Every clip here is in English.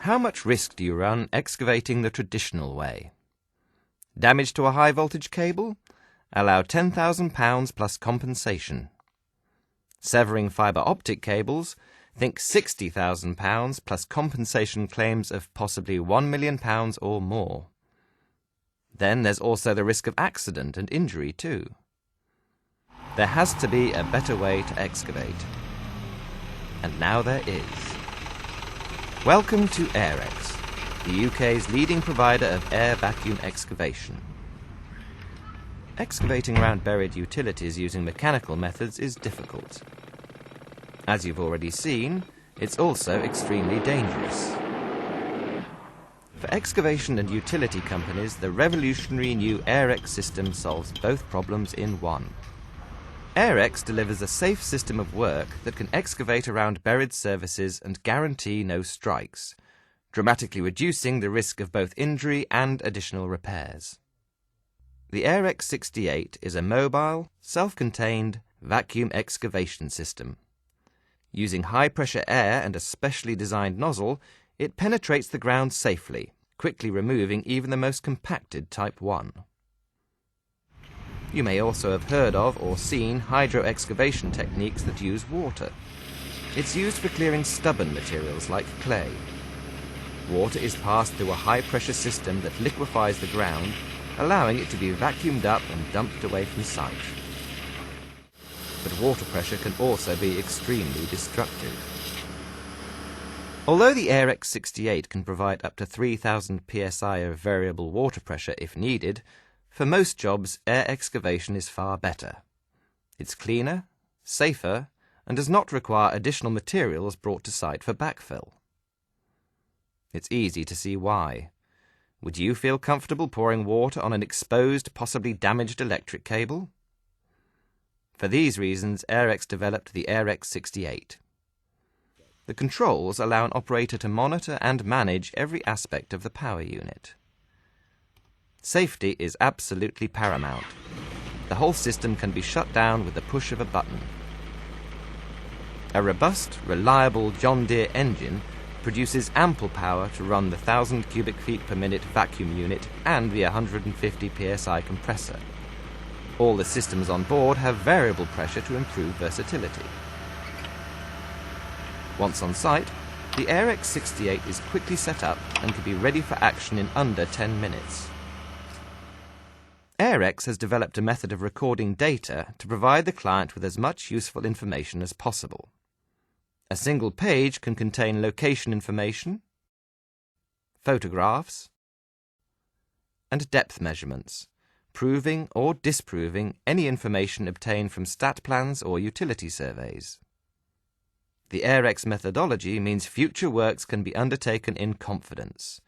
How much risk do you run excavating the traditional way? Damage to a high-voltage cable? Allow £10,000 plus compensation. Severing fibre optic cables? Think £60,000 plus compensation claims of possibly £1 million or more. Then there's also the risk of accident and injury too. There has to be a better way to excavate. And now there is. Welcome to Airex, the UK's leading provider of air vacuum excavation. Excavating around buried utilities using mechanical methods is difficult. As you've already seen, it's also extremely dangerous. For excavation and utility companies, the revolutionary new Airex system solves both problems in one. Airex delivers a safe system of work that can excavate around buried services and guarantee no strikes, dramatically reducing the risk of both injury and additional repairs. The Airex 68 is a mobile, self-contained vacuum excavation system. Using high-pressure air and a specially designed nozzle, it penetrates the ground safely, quickly removing even the most compacted Type 1. You may also have heard of or seen hydro-excavation techniques that use water. It's used for clearing stubborn materials like clay. Water is passed through a high-pressure system that liquefies the ground, allowing it to be vacuumed up and dumped away from sight. But water pressure can also be extremely destructive. Although the Airex 68 can provide up to 3,000 psi of variable water pressure if needed, for most jobs air excavation is far better. It's cleaner, safer, and does not require additional materials brought to site for backfill. It's easy to see why. Would you feel comfortable pouring water on an exposed, possibly damaged electric cable? For these reasons, Airex developed the Airex 68. The controls allow an operator to monitor and manage every aspect of the power unit. Safety is absolutely paramount. The whole system can be shut down with the push of a button. A robust, reliable John Deere engine produces ample power to run the 1,000 cubic feet per minute vacuum unit and the 150 psi compressor. All the systems on board have variable pressure to improve versatility. Once on site, the Airex 68 is quickly set up and can be ready for action in under 10 minutes. Airex has developed a method of recording data to provide the client with as much useful information as possible. A single page can contain location information, photographs, and depth measurements, proving or disproving any information obtained from stat plans or utility surveys. The Airex methodology means future works can be undertaken in confidence.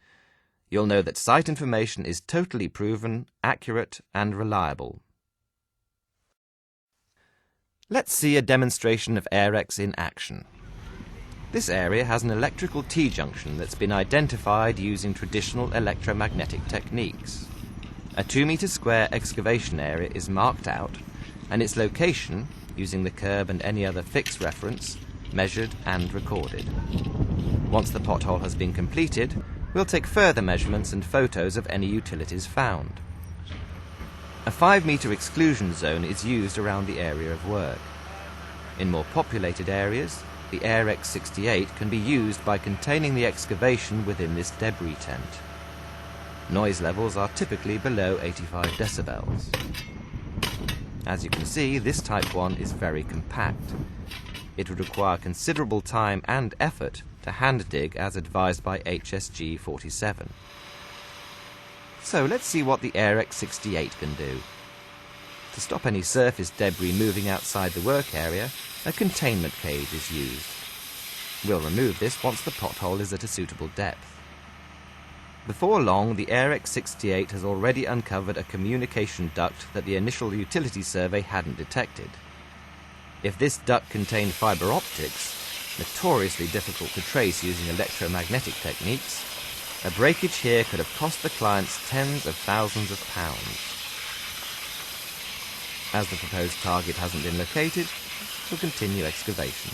You'll know that site information is totally proven, accurate, and reliable. Let's see a demonstration of Airex in action. This area has an electrical T-junction that's been identified using traditional electromagnetic techniques. A 2-metre square excavation area is marked out, and its location, using the curb and any other fixed reference, measured and recorded. Once the pothole has been completed, we'll take further measurements and photos of any utilities found. A 5-metre exclusion zone is used around the area of work. In more populated areas, the Airex 68 can be used by containing the excavation within this debris tent. Noise levels are typically below 85 decibels. As you can see, this Type 1 is very compact. It would require considerable time and effort to hand dig as advised by HSG 47. So let's see what the Airex 68 can do. To stop any surface debris moving outside the work area, a containment cage is used. We'll remove this once the pothole is at a suitable depth. Before long, the Airex 68 has already uncovered a communication duct that the initial utility survey hadn't detected. If this duct contained fibre optics, notoriously difficult to trace using electromagnetic techniques, a breakage here could have cost the clients tens of thousands of pounds. As the proposed target hasn't been located, we'll continue excavation.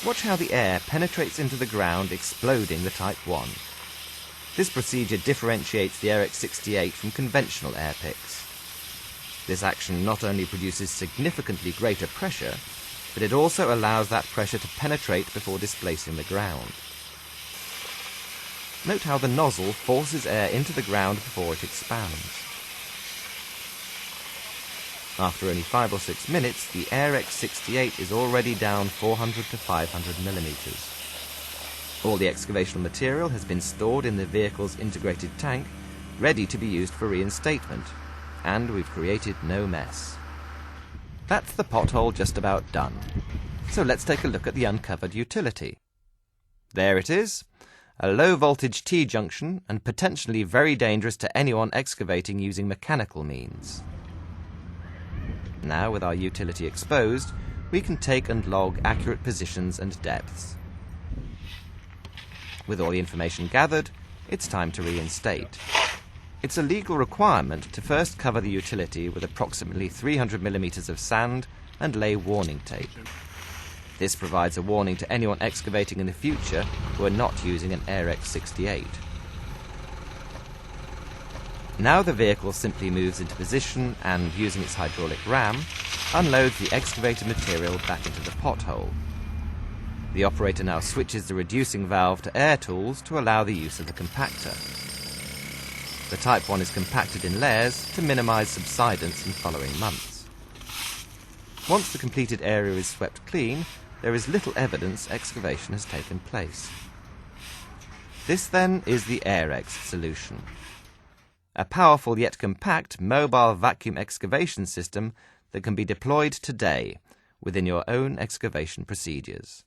Watch how the air penetrates into the ground, exploding the Type 1. This procedure differentiates the Airex 68 from conventional air picks. This action not only produces significantly greater pressure, but it also allows that pressure to penetrate before displacing the ground. Note how the nozzle forces air into the ground before it expands. After only 5 or 6 minutes, the Airex 68 is already down 400 to 500 millimeters. All the excavational material has been stored in the vehicle's integrated tank, ready to be used for reinstatement, and we've created no mess. That's the pothole just about done. So let's take a look at the uncovered utility. There it is, a low-voltage T-junction and potentially very dangerous to anyone excavating using mechanical means. Now, with our utility exposed, we can take and log accurate positions and depths. With all the information gathered, it's time to reinstate. It's a legal requirement to first cover the utility with approximately 300 millimeters of sand and lay warning tape. This provides a warning to anyone excavating in the future who are not using an Airex 68. Now the vehicle simply moves into position and, using its hydraulic ram, unloads the excavated material back into the pothole. The operator now switches the reducing valve to air tools to allow the use of the compactor. The Type 1 is compacted in layers to minimize subsidence in following months. Once the completed area is swept clean, there is little evidence excavation has taken place. This then is the Airex solution. A powerful yet compact mobile vacuum excavation system that can be deployed today within your own excavation procedures.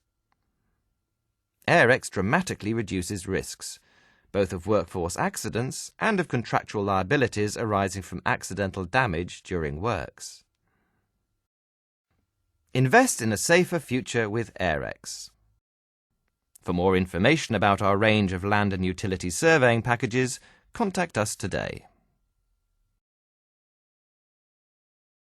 Airex dramatically reduces risks, both of workforce accidents and of contractual liabilities arising from accidental damage during works. Invest in a safer future with Airex. For more information about our range of land and utility surveying packages, contact us today.